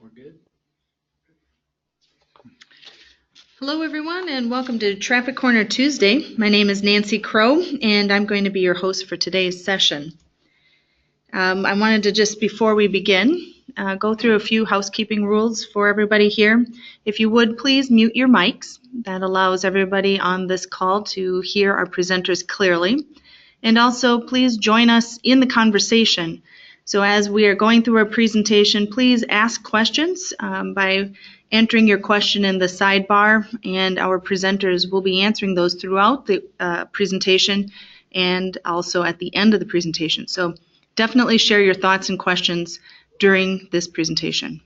We're good. Hello everyone and welcome to Traffic Corner Tuesday. My name is Nancy Crow and I'm going to be your host for today's session. I wanted to just before we begin go through a few housekeeping rules for everybody here. If you would please mute your mics. That allows everybody on this call to hear our presenters clearly. And also please join us in the conversation. So as we are going through our presentation, please ask questions by entering your question in the sidebar, and our presenters will be answering those throughout the presentation and also at the end of the presentation. So definitely share your thoughts and questions during this presentation.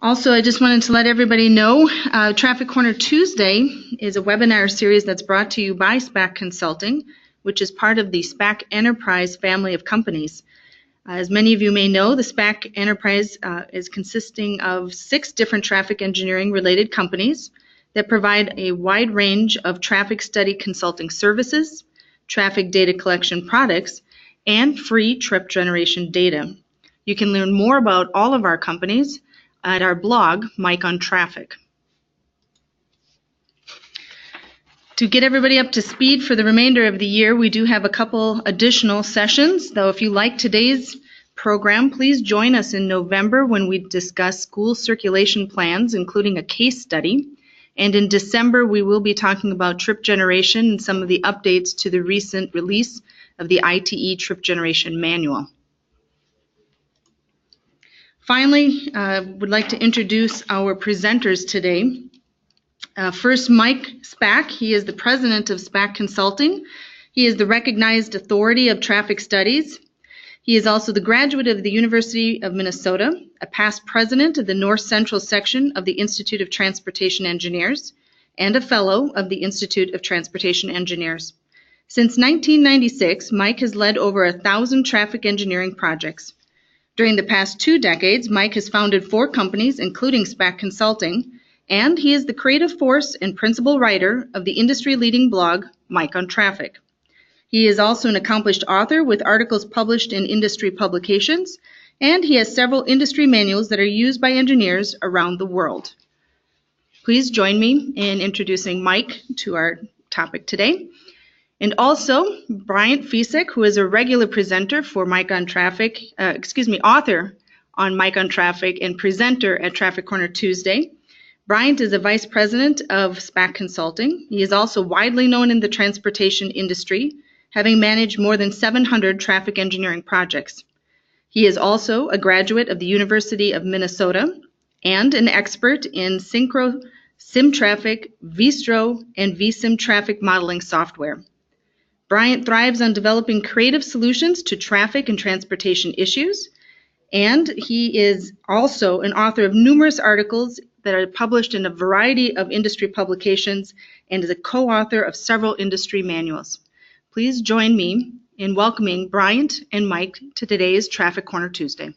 Also, I just wanted to let everybody know, Traffic Corner Tuesday is a webinar series that's brought to you by SPAC Consulting, which is part of the SPAC Enterprise family of companies. As many of you may know, the SPAC Enterprise is consisting of 6 different traffic engineering related companies that provide a wide range of traffic study consulting services, traffic data collection products, and free trip generation data. You can learn more about all of our companies at our blog, Mike on Traffic. To get everybody up to speed for the remainder of the year, we do have a couple additional sessions, though if you like today's program, please join us in November when we discuss school circulation plans, including a case study. And in December, we will be talking about trip generation and some of the updates to the recent release of the ITE Trip Generation Manual. Finally, I would like to introduce our presenters today. First, Mike Spack. He is the president of SPAC Consulting. He is the recognized authority of traffic studies. He is also the graduate of the University of Minnesota, a past president of the North Central section of the Institute of Transportation Engineers, and a fellow of the Institute of Transportation Engineers. Since 1996, Mike has led over 1,000 traffic engineering projects. During the past 2 decades, Mike has founded 4 companies, including SPAC Consulting, and he is the creative force and principal writer of the industry-leading blog, Mike on Traffic. He is also an accomplished author with articles published in industry publications, and he has several industry manuals that are used by engineers around the world. Please join me in introducing Mike to our topic today. And also, Bryant Fisek, who is a regular presenter for Mike on Traffic, author on Mike on Traffic and presenter at Traffic Corner Tuesday. Bryant is a vice president of SPAC Consulting. He is also widely known in the transportation industry, having managed more than 700 traffic engineering projects. He is also a graduate of the University of Minnesota and an expert in Synchro, SimTraffic, Vistro, and vSim traffic modeling software. Bryant thrives on developing creative solutions to traffic and transportation issues, and he is also an author of numerous articles that are published in a variety of industry publications and is a co-author of several industry manuals. Please join me in welcoming Bryant and Mike to today's Traffic Corner Tuesday.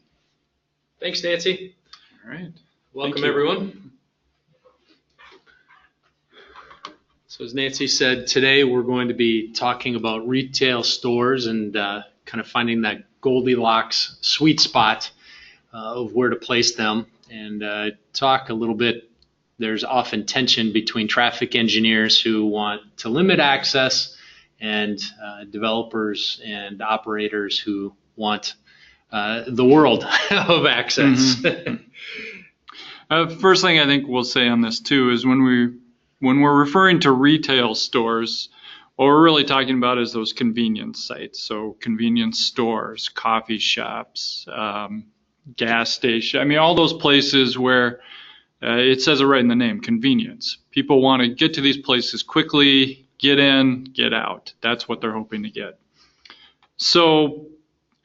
Thanks, Nancy. All right. Welcome, everyone. So as Nancy said, today we're going to be talking about retail stores and kind of finding that Goldilocks sweet spot of where to place them, and talk a little bit. There's often tension between traffic engineers who want to limit access and developers and operators who want the world of access. Mm-hmm. First thing I think we'll say on this too is when we're referring to retail stores, what we're really talking about is those convenience sites. So convenience stores, coffee shops, gas station. I mean, all those places where it says it right in the name, convenience. People want to get to these places quickly, get in, get out. That's what they're hoping to get. So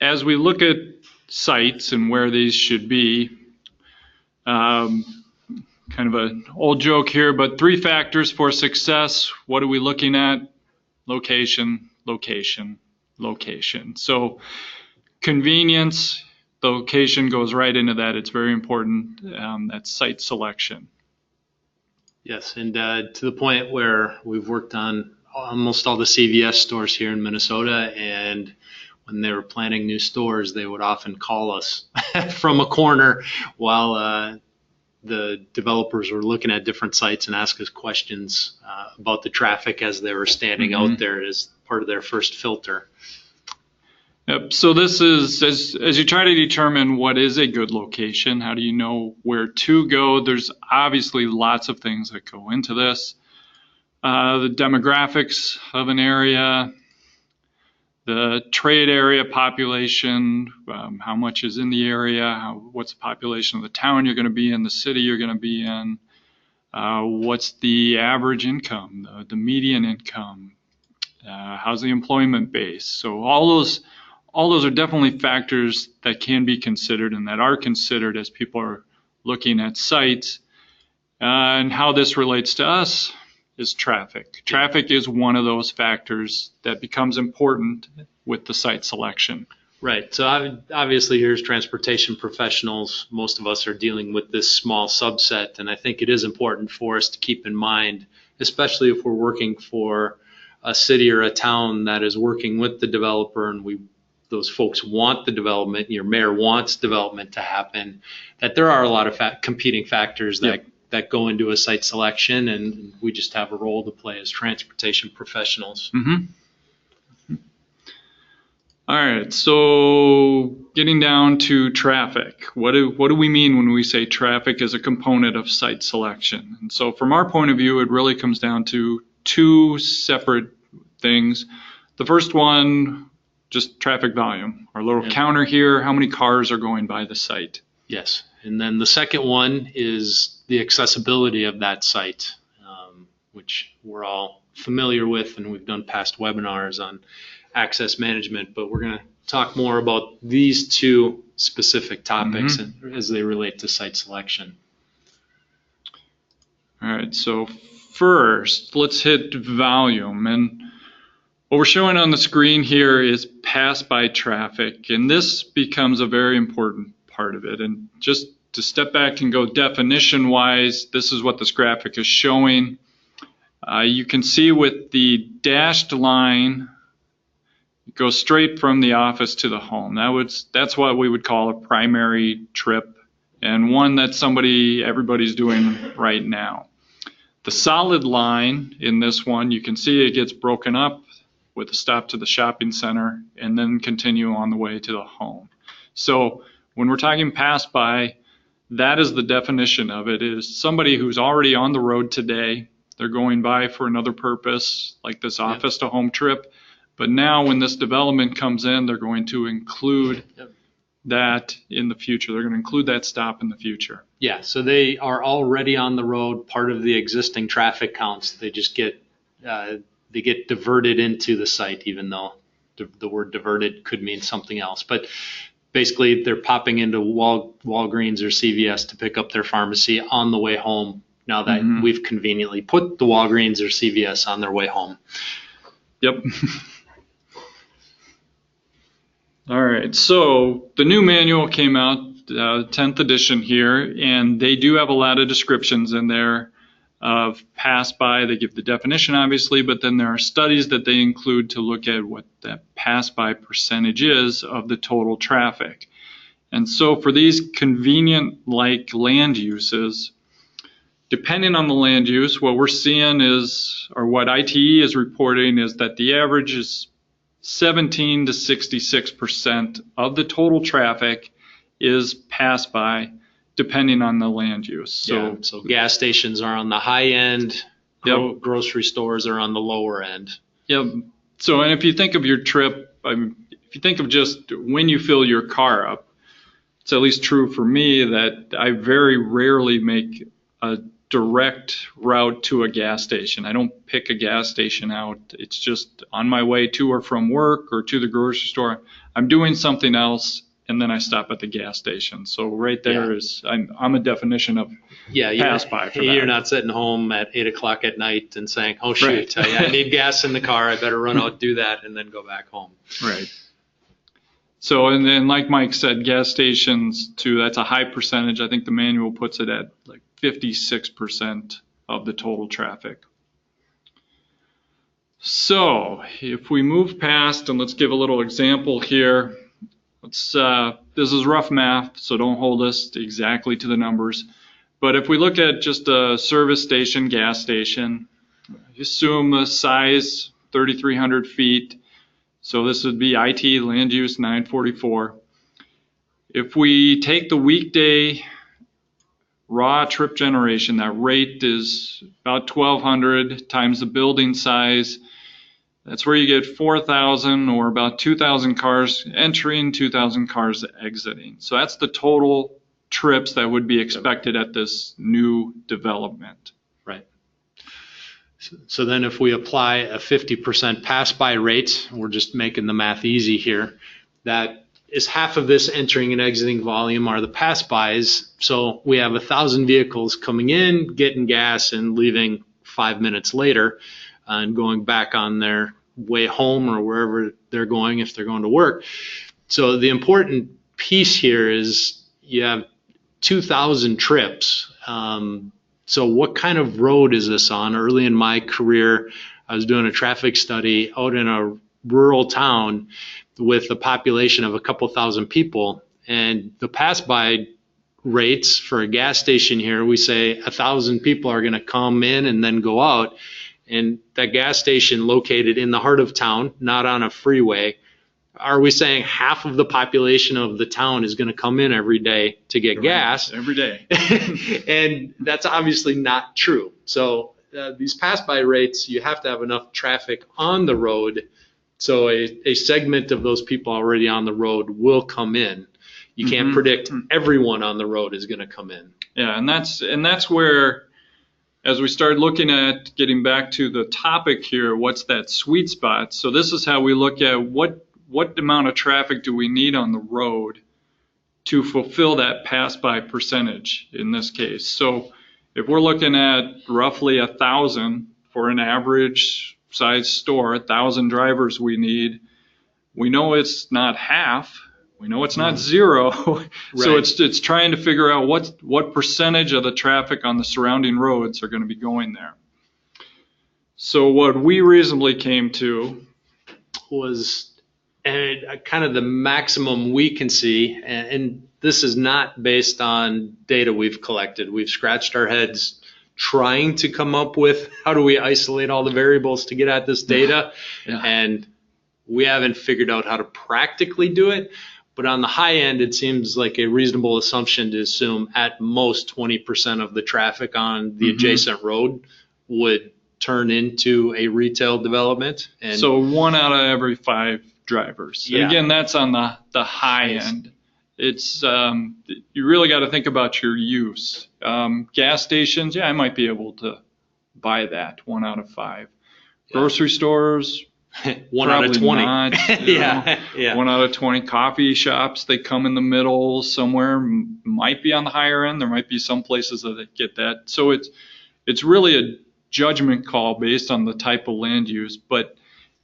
as we look at sites and where these should be, kind of an old joke here, but 3 factors for success. What are we looking at? Location, location, location. So convenience, the location goes right into that. It's very important. That's site selection. Yes, and to the point where we've worked on almost all the CVS stores here in Minnesota, and when they were planning new stores, they would often call us from a corner while the developers were looking at different sites and ask us questions about the traffic as they were standing out there as part of their first filter. Yep. So this is, as you try to determine what is a good location, how do you know where to go? There's obviously lots of things that go into this. The demographics of an area, the trade area population, how much is in the area, what's the population of the town you're going to be in, the city you're going to be in, what's the average income, the median income, how's the employment base. So all those are definitely factors that can be considered and that are considered as people are looking at sites. And how this relates to us is traffic. Traffic is one of those factors that becomes important with the site selection. Right. So obviously here's transportation professionals. Most of us are dealing with this small subset, and I think it is important for us to keep in mind, especially if we're working for a city or a town that is working with the developer and those folks want the development, your mayor wants development to happen, that there are a lot of competing factors that go into a site selection, and we just have a role to play as transportation professionals. All right, so getting down to traffic, what do we mean when we say traffic is a component of site selection? And so from our point of view, it really comes down to two separate things. The first one, just traffic volume. Our little counter here, how many cars are going by the site? Yes, and then the second one is the accessibility of that site, which we're all familiar with, and we've done past webinars on access management, but we're going to talk more about these two specific topics as they relate to site selection. All right, so first, let's hit volume. And what we're showing on the screen here is pass-by traffic, and this becomes a very important part of it. And just to step back and go definition-wise, this is what this graphic is showing. You can see with the dashed line, it goes straight from the office to the home. That's what we would call a primary trip, and one that everybody's doing right now. The solid line in this one, you can see it gets broken up with a stop to the shopping center and then continue on the way to the home. So when we're talking pass by, that is the definition of it, is somebody who's already on the road today. They're going by for another purpose, like this office to home trip. But now when this development comes in, they're going to include that in the future. They're going to include that stop in the future. Yeah, so they are already on the road, part of the existing traffic counts. They just get diverted into the site, even though the word diverted could mean something else. But basically, they're popping into Walgreens or CVS to pick up their pharmacy on the way home, now that we've conveniently put the Walgreens or CVS on their way home. Yep. All right, so the new manual came out, 10th edition here, and they do have a lot of descriptions in there of pass by. They give the definition, obviously, but then there are studies that they include to look at what that pass by percentage is of the total traffic. And so for these convenient like land uses, depending on the land use, what we're seeing is, or what ITE is reporting, is that the average is 17 to 66% of the total traffic is pass by, depending on the land use. So gas stations are on the high end, grocery stores are on the lower end. Yep. So, and if you think of your trip, if you think of just when you fill your car up, it's at least true for me that I very rarely make a direct route to a gas station. I don't pick a gas station out. It's just on my way to or from work or to the grocery store. I'm doing something else, and then I stop at the gas station. So right there is, I'm a definition of pass by for that. You're not sitting home at 8 o'clock at night and saying, oh shoot, I need gas in the car. I better run out, do that, and then go back home. Right. So, and then like Mike said, gas stations too, that's a high percentage. I think the manual puts it at like 56% of the total traffic. So if we move past, and let's give a little example here. This is rough math, so don't hold us exactly to the numbers. But if we look at just a service station, gas station, assume the size 3,300 feet. So this would be IT, land use 944. If we take the weekday raw trip generation, that rate is about 1,200 times the building size. That's where you get 4,000 or about 2,000 cars entering, 2,000 cars exiting. So that's the total trips that would be expected at this new development. Right. So then if we apply a 50% pass-by rate, we're just making the math easy here, that is half of this entering and exiting volume are the pass-bys. So we have 1,000 vehicles coming in, getting gas, and leaving 5 minutes later and going back on their way home or wherever they're going if they're going to work. So the important piece here is you have 2,000 trips. So what kind of road is this on? Early in my career, I was doing a traffic study out in a rural town with a population of a couple thousand people, and the pass-by rates for a gas station here, we say 1,000 people are going to come in and then go out, and that gas station located in the heart of town, not on a freeway, are we saying half of the population of the town is going to come in every day to get gas? Every day. And that's obviously not true. So these pass-by rates, you have to have enough traffic on the road so a segment of those people already on the road will come in. You can't predict everyone on the road is going to come in. Yeah, and that's where, as we start looking at getting back to the topic here, what's that sweet spot? So this is how we look at what amount of traffic do we need on the road to fulfill that pass-by percentage in this case. So if we're looking at roughly 1,000 for an average size store, 1,000 drivers we need, we know it's not half, we know it's not zero. So it's trying to figure out what percentage of the traffic on the surrounding roads are going to be going there. So what we reasonably came to was kind of the maximum we can see, and this is not based on data we've collected. We've scratched our heads trying to come up with how do we isolate all the variables to get at this data, and we haven't figured out how to practically do it. But on the high end, it seems like a reasonable assumption to assume at most 20% of the traffic on the adjacent road would turn into a retail development. And so 1 out of every 5 drivers. Yeah. Again, that's on the high end. It's you really got to think about your use. Gas stations, I might be able to buy that 1 out of 5. Grocery stores, 1 out of 20. Not, 1 out of 20. Coffee shops, they come in the middle somewhere, might be on the higher end. There might be some places that get that. So it's really a judgment call based on the type of land use. But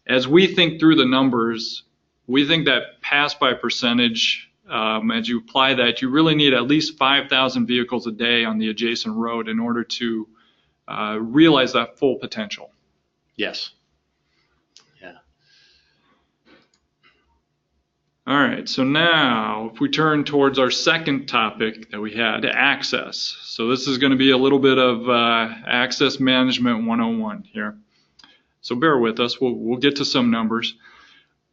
as we think through the numbers, we think that pass-by percentage, as you apply that, you really need at least 5,000 vehicles a day on the adjacent road in order to realize that full potential. Yes. Yeah. All right, so now if we turn towards our second topic that we had, access. So this is going to be a little bit of access management 101 here. So bear with us, we'll get to some numbers.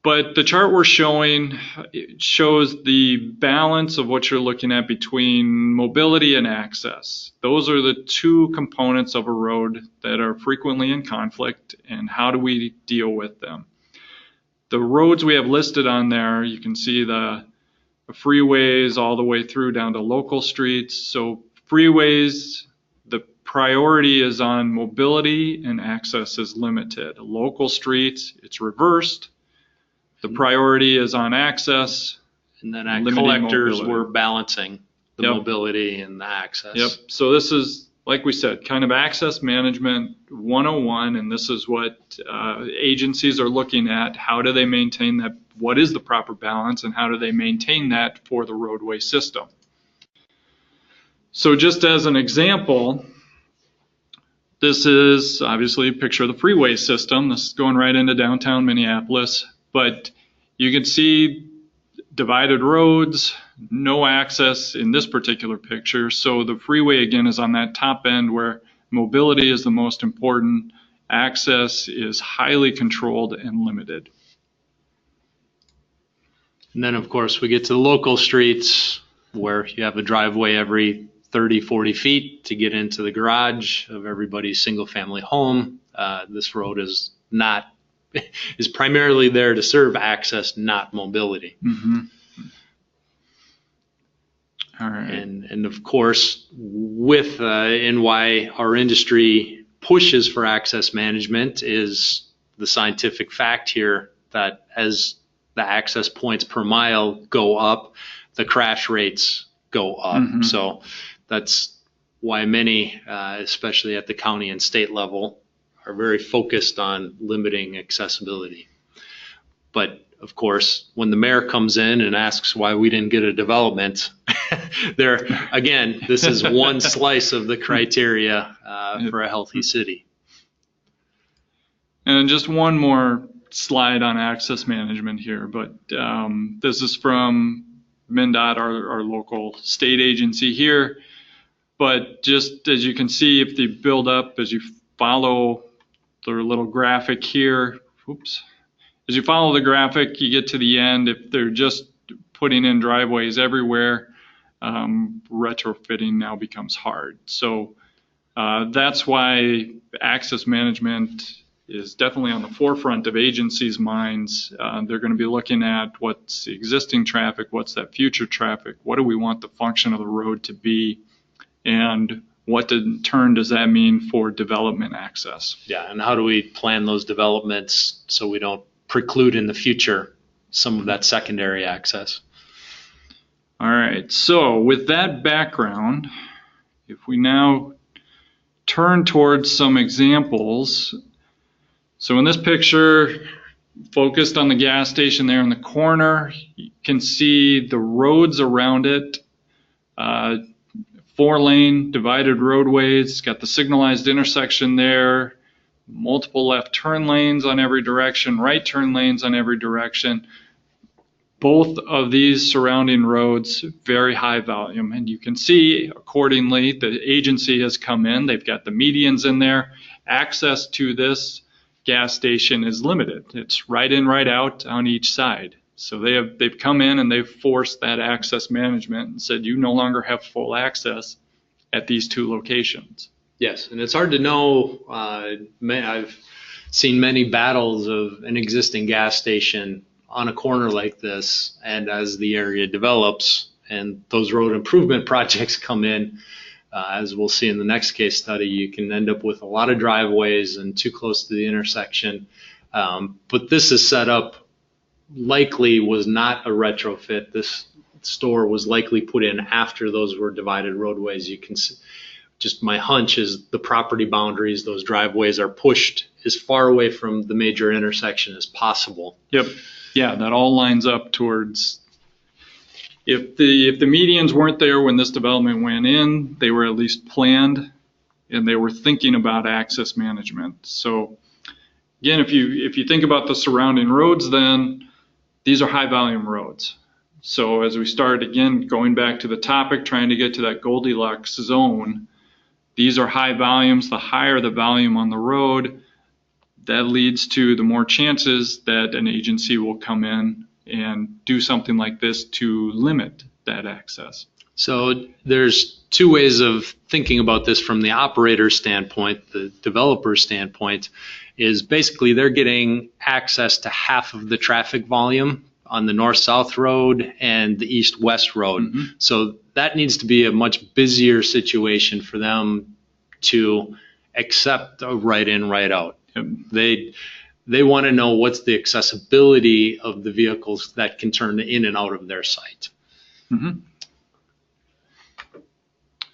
But the chart we're showing, it shows the balance of what you're looking at between mobility and access. Those are the two components of a road that are frequently in conflict, and how do we deal with them? The roads we have listed on there, you can see the freeways all the way through down to local streets. So freeways, the priority is on mobility and access is limited. Local streets, it's reversed. The priority is on access. And then at collectors, we're balancing the mobility and the access. Yep. So this is, like we said, kind of access management 101, and this is what agencies are looking at. How do they maintain that? What is the proper balance, and how do they maintain that for the roadway system? So just as an example, This is obviously a picture of the freeway system. This is going right into downtown Minneapolis, but you can see divided roads, no access in this particular picture. So the freeway again is on that top end where mobility is the most important. Access is highly controlled and limited. And then, of course, we get to the local streets where you have a driveway every 30, 40 feet to get into the garage of everybody's single-family home. This road is primarily there to serve access, not mobility. Mm-hmm. All right. And of course, with and why our industry pushes for access management is the scientific fact here that as the access points per mile go up, the crash rates go up. Mm-hmm. So that's why many, especially at the county and state level, are very focused on limiting accessibility. But of course, when the mayor comes in and asks why we didn't get a development, again, this is one slice of the criteria for a healthy city. And just one more slide on access management here, but this is from MnDOT, our local state agency here. But just as you can see, if they build up, as you follow their little graphic here, as you follow the graphic, you get to the end. If they're just putting in driveways everywhere, retrofitting now becomes hard. So that's why access management is definitely on the forefront of agencies' minds. They're going to be looking at what's the existing traffic, what's that future traffic, what do we want the function of the road to be, and what in turn does that mean for development access? Yeah, and how do we plan those developments so we don't preclude in the future some of that secondary access? All right, so with that background, if we now turn towards some examples. So in this picture, focused on the gas station there in the corner, you can see the roads around it, 4-lane divided roadways. It's got the signalized intersection there, multiple left turn lanes on every direction, right turn lanes on every direction. Both of these surrounding roads, very high volume. And you can see accordingly, the agency has come in, they've got the medians in there. Access to this gas station is limited. It's right in, right out on each side. So they've come in and they've forced that access management and said you no longer have full access at these two locations. Yes, and it's hard to know. I've seen many battles of an existing gas station on a corner like this, and as the area develops and those road improvement projects come in, as we'll see in the next case study, you can end up with a lot of driveways and too close to the intersection. But this is set up, likely was not a retrofit. This store was likely put in after those were divided roadways. You can see, just my hunch is the property boundaries, those driveways are pushed as far away from the major intersection as possible. Yep. Yeah, that all lines up towards, if the medians weren't there when this development went in, they were at least planned and they were thinking about access management. So again, if you think about the surrounding roads, then these are high volume roads. So as we start again, going back to the topic, trying to get to that Goldilocks zone, these are high volumes. The higher the volume on the road, that leads to the more chances that an agency will come in and do something like this to limit that access. So there's two ways of thinking about this from the operator standpoint. The developer standpoint is basically they're getting access to half of the traffic volume on the north-south road and the east-west road. Mm-hmm. So that needs to be a much busier situation for them to accept a right in, right out. Yep. They want to know what's the accessibility of the vehicles that can turn in and out of their site. Mm-hmm.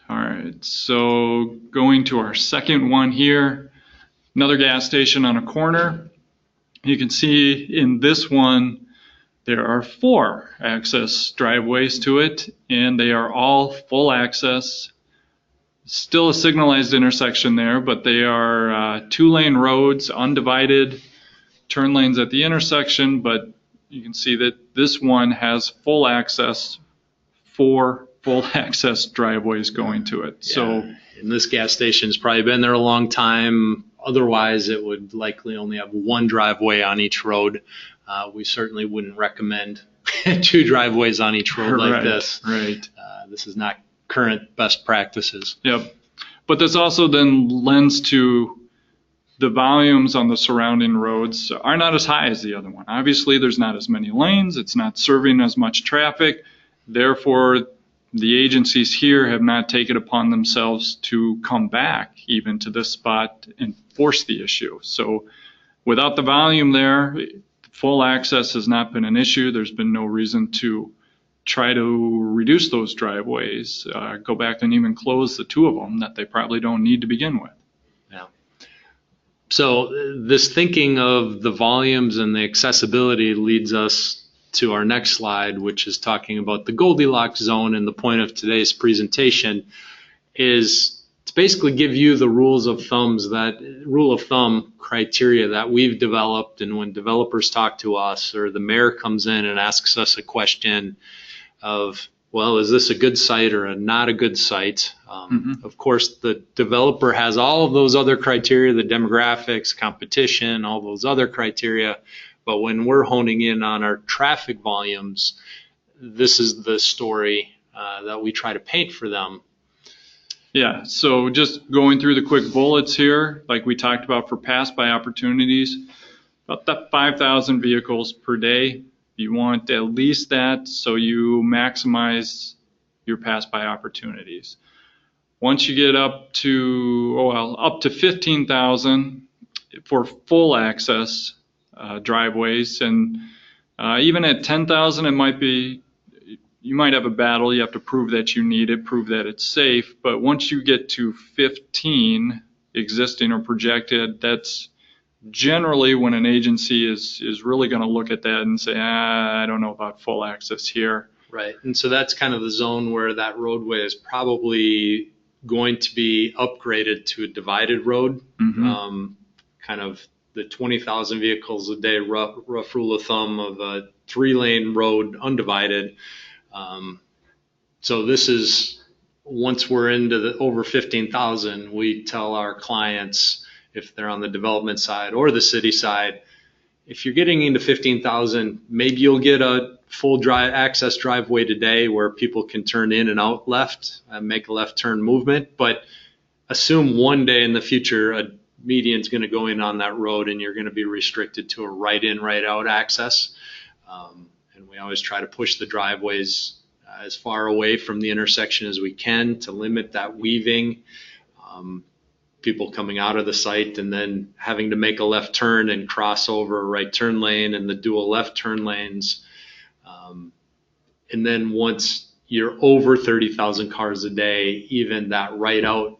All right, so going to our second one here, another gas station on a corner. You can see in this one, there are 4 access driveways to it, and they are all full access. Still a signalized intersection there, but they are 2-lane roads, undivided, turn lanes at the intersection, but you can see that this one has full access, 4 full access driveways going to it. Yeah. So, and this gas station's probably been there a long time. Otherwise, it would likely only have 1 driveway on each road. We certainly wouldn't recommend 2 driveways on each road like this. Right. This is not current best practices. Yep. But this also then lends to the volumes on the surrounding roads are not as high as the other one. Obviously, there's not as many lanes. It's not serving as much traffic. Therefore, the agencies here have not taken upon themselves to come back even to this spot and force the issue. So without the volume there, full access has not been an issue. There's been no reason to try to reduce those driveways, go back and even close the 2 of them that they probably don't need to begin with. Yeah. So this thinking of the volumes and the accessibility leads us to our next slide, which is talking about the Goldilocks zone. And the point of today's presentation is to basically give you the rule of thumb criteria that we've developed. And when developers talk to us or the mayor comes in and asks us a question of, well, is this a good site or not a good site? Of course, the developer has all of those other criteria, the demographics, competition, all those other criteria. But when we're honing in on our traffic volumes, this is the story that we try to paint for them. Yeah, so just going through the quick bullets here, like we talked about for pass-by opportunities, about that 5,000 vehicles per day. You want at least that so you maximize your pass-by opportunities. Once you get up to 15,000 for full access driveways, and even at 10,000, you might have a battle. You have to prove that you need it, prove that it's safe. But once you get to 15 existing or projected, that's generally when an agency is really going to look at that and say, I don't know about full access here. Right. And so that's kind of the zone where that roadway is probably going to be upgraded to a divided road. Kind of the 20,000 vehicles a day, rough rule of thumb of a 3-lane road undivided. So this is, once we're into the over 15,000, we tell our clients, if they're on the development side or the city side, if you're getting into 15,000, maybe you'll get a full access driveway today where people can turn in and out left and make a left turn movement. But assume one day in the future, a median's going to go in on that road and you're going to be restricted to a right in, right out access. And we always try to push the driveways as far away from the intersection as we can to limit that weaving. People coming out of the site and then having to make a left turn and cross over a right turn lane and the dual left turn lanes. And then once you're over 30,000 cars a day, even that right out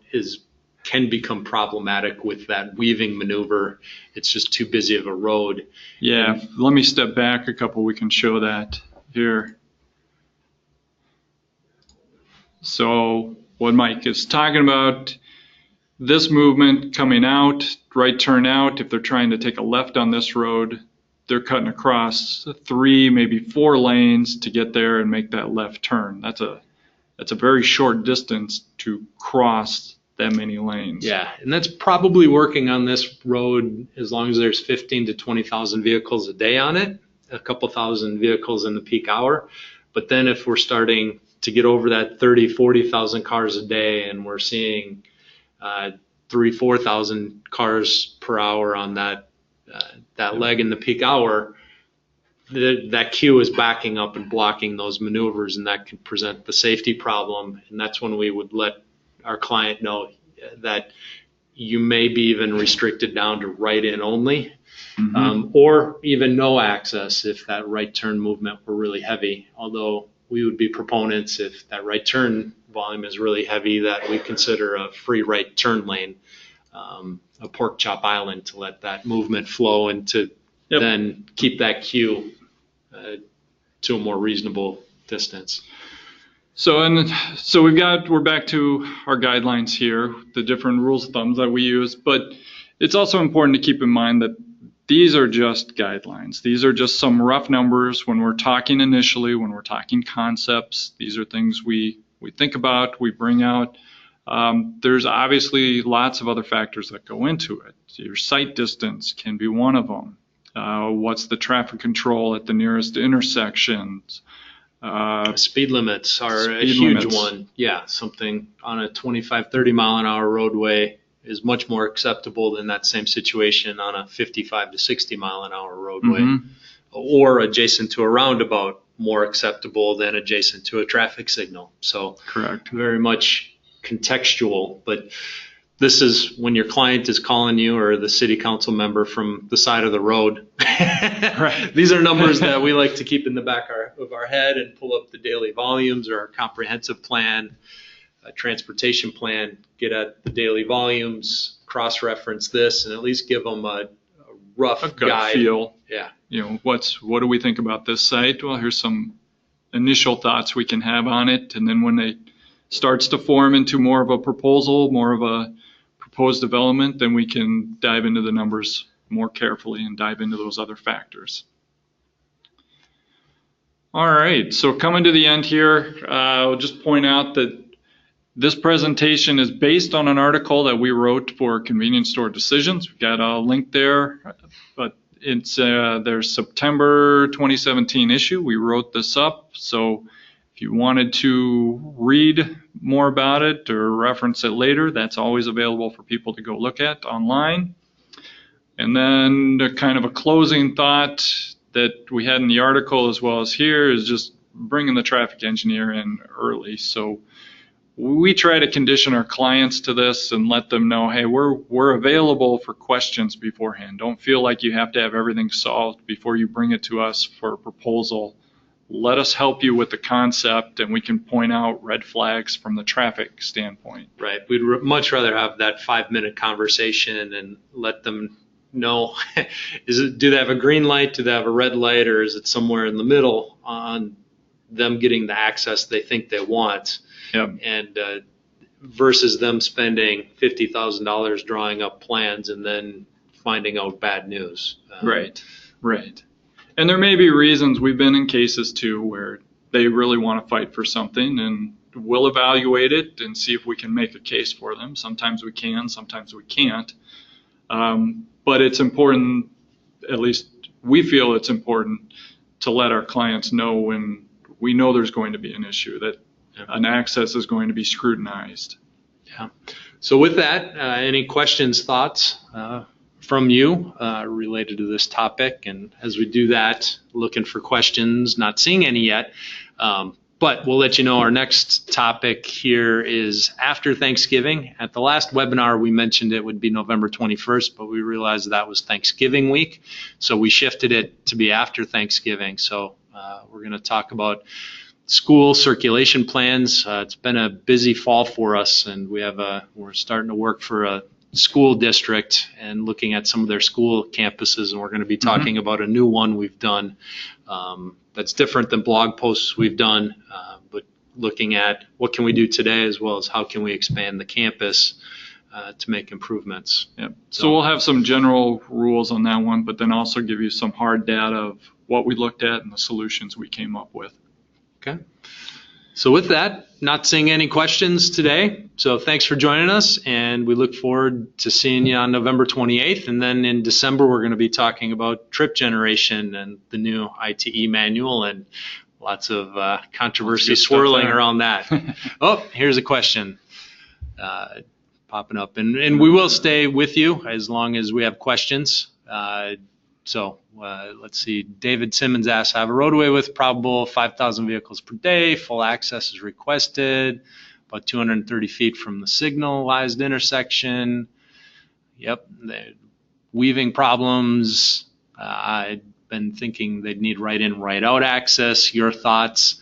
can become problematic with that weaving maneuver. It's just too busy of a road. Yeah, let me step back a couple. We can show that here. So what Mike is talking about, this movement coming out, right turn out, if they're trying to take a left on this road, they're cutting across 3, maybe 4 lanes to get there and make that left turn. That's a very short distance to cross that many lanes. Yeah, and that's probably working on this road as long as there's 15 to 20,000 vehicles a day on it, a couple thousand vehicles in the peak hour. But then if we're starting to get over that 30, 40,000 cars a day and we're seeing 3,000, 4,000 cars per hour on that leg in the peak hour, that queue is backing up and blocking those maneuvers, and that can present the safety problem. And that's when we would let our client know that you may be even restricted down to right in only, or even no access if that right turn movement were really heavy. Although we would be proponents, if that right turn volume is really heavy, that we consider a free right turn lane, a pork chop island, to let that movement flow and to then keep that queue to a more reasonable distance. So we're back to our guidelines here, the different rules of thumb that we use, but it's also important to keep in mind that these are just guidelines. These are just some rough numbers when we're talking initially, when we're talking concepts. These are things we think about, we bring out. There's obviously lots of other factors that go into it. Your sight distance can be one of them. What's the traffic control at the nearest intersections? Speed limits are a huge one. Yeah, something on a 25, 30 mile an hour roadway is much more acceptable than that same situation on a 55 to 60 mile an hour roadway, or adjacent to a roundabout, more acceptable than adjacent to a traffic signal. So correct. Very much contextual, but this is when your client is calling you or the city council member from the side of the road. Right. These are numbers that we like to keep in the back of our head and pull up the daily volumes or our comprehensive plan, transportation plan, get at the daily volumes, cross-reference this, and at least give them a rough guide. Feel. Yeah. What do we think about this site? Well, here's some initial thoughts we can have on it, and then when it starts to form into more of a proposal, more of a proposed development, then we can dive into the numbers more carefully and dive into those other factors. All right, so coming to the end here, I'll just point out that this presentation is based on an article that we wrote for Convenience Store Decisions. We've got a link there, but it's their September 2017 issue. We wrote this up, so if you wanted to read more about it or reference it later, that's always available for people to go look at online. And then kind of a closing thought that we had in the article as well as here is just bringing the traffic engineer in early. So we try to condition our clients to this and let them know, hey, we're available for questions beforehand. Don't feel like you have to have everything solved before you bring it to us for a proposal. Let us help you with the concept, and we can point out red flags from the traffic standpoint. Right. We'd much rather have that 5-minute conversation and let them know, do they have a green light, do they have a red light, or is it somewhere in the middle on them getting the access they think they want? Yep. And versus them spending $50,000 drawing up plans and then finding out bad news. Right. And there may be reasons, we've been in cases too where they really want to fight for something, and we'll evaluate it and see if we can make a case for them. Sometimes we can, sometimes we can't. But it's important, at least we feel it's important, to let our clients know when we know there's going to be an issue, that an access is going to be scrutinized. Yeah. So with that, any questions, thoughts from you related to this topic? And as we do that, looking for questions, not seeing any yet, but we'll let you know our next topic here is after Thanksgiving. At the last webinar, we mentioned it would be November 21st, but we realized that was Thanksgiving week. So we shifted it to be after Thanksgiving. So we're going to talk about school circulation plans. It's been a busy fall for us, and we're starting to work for a school district and looking at some of their school campuses, and we're going to be talking about a new one we've done that's different than blog posts we've done, but looking at what can we do today as well as how can we expand the campus to make improvements. Yep. So we'll have some general rules on that one, but then also give you some hard data of what we looked at and the solutions we came up with. Okay. So with that, not seeing any questions today. So thanks for joining us, and we look forward to seeing you on November 28th. And then in December, we're going to be talking about trip generation and the new ITE manual, and lots of controversy swirling around that. Oh, here's a question popping up. And we will stay with you as long as we have questions. So let's see. David Simmons asks, I have a roadway with probable 5,000 vehicles per day. Full access is requested. About 230 feet from the signalized intersection. Yep. Weaving problems. I've been thinking they'd need right in, right out access. Your thoughts?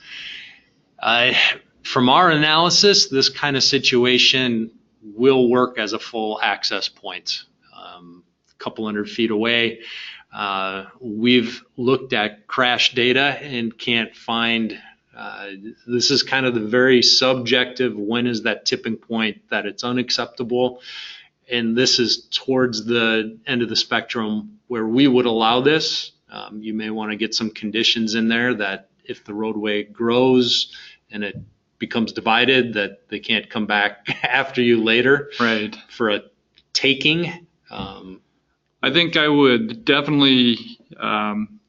From our analysis, this kind of situation will work as a full access point. A couple hundred feet away. We've looked at crash data and can't find This is kind of the very subjective, when is that tipping point that it's unacceptable? And this is towards the end of the spectrum where we would allow this. You may want to get some conditions in there that if the roadway grows and it becomes divided, that they can't come back after you later Right. for a taking. I think I would definitely,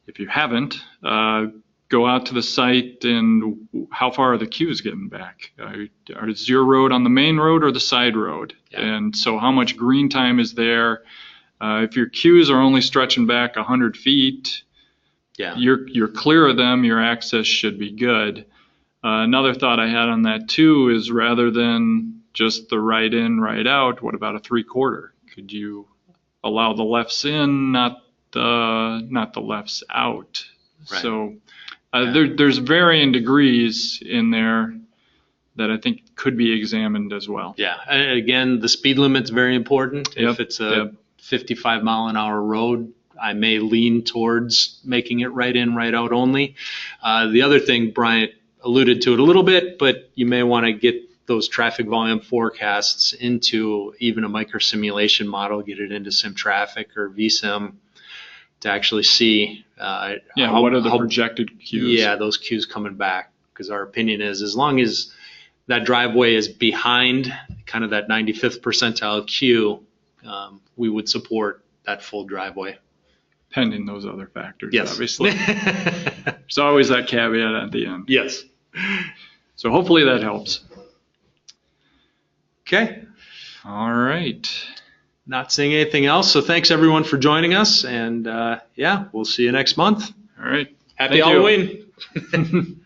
if you haven't, go out to the site and how far are the queues getting back? Is your road on the main road or the side road? Yeah. And so how much green time is there? If your queues are only stretching back 100 feet, Yeah. you're clear of them, your access should be good. Another thought I had on that too is rather than just the right in, right out, what about a 3/4? Could you allow the lefts in, not the lefts out? Right. So Yeah. there's varying degrees in there that I think could be examined as well. Yeah. And again, the speed limit's very important. Yep, If it's a yep. 55-mile-an-hour road, I may lean towards making it right in, right out only. The other thing, Bryant alluded to it a little bit, but you may want to get those traffic volume forecasts into even a micro simulation model, get it into SimTraffic or vSim to actually see What are the projected queues? Yeah, those queues coming back. Because our opinion is, as long as that driveway is behind kind of that 95th percentile queue, we would support that full driveway. Pending those other factors, Yes. obviously. There's always that caveat at the end. Yes. So hopefully that helps. Okay. All right. Not seeing anything else. So thanks everyone for joining us. And we'll see you next month. All right. Happy Thank you. Halloween.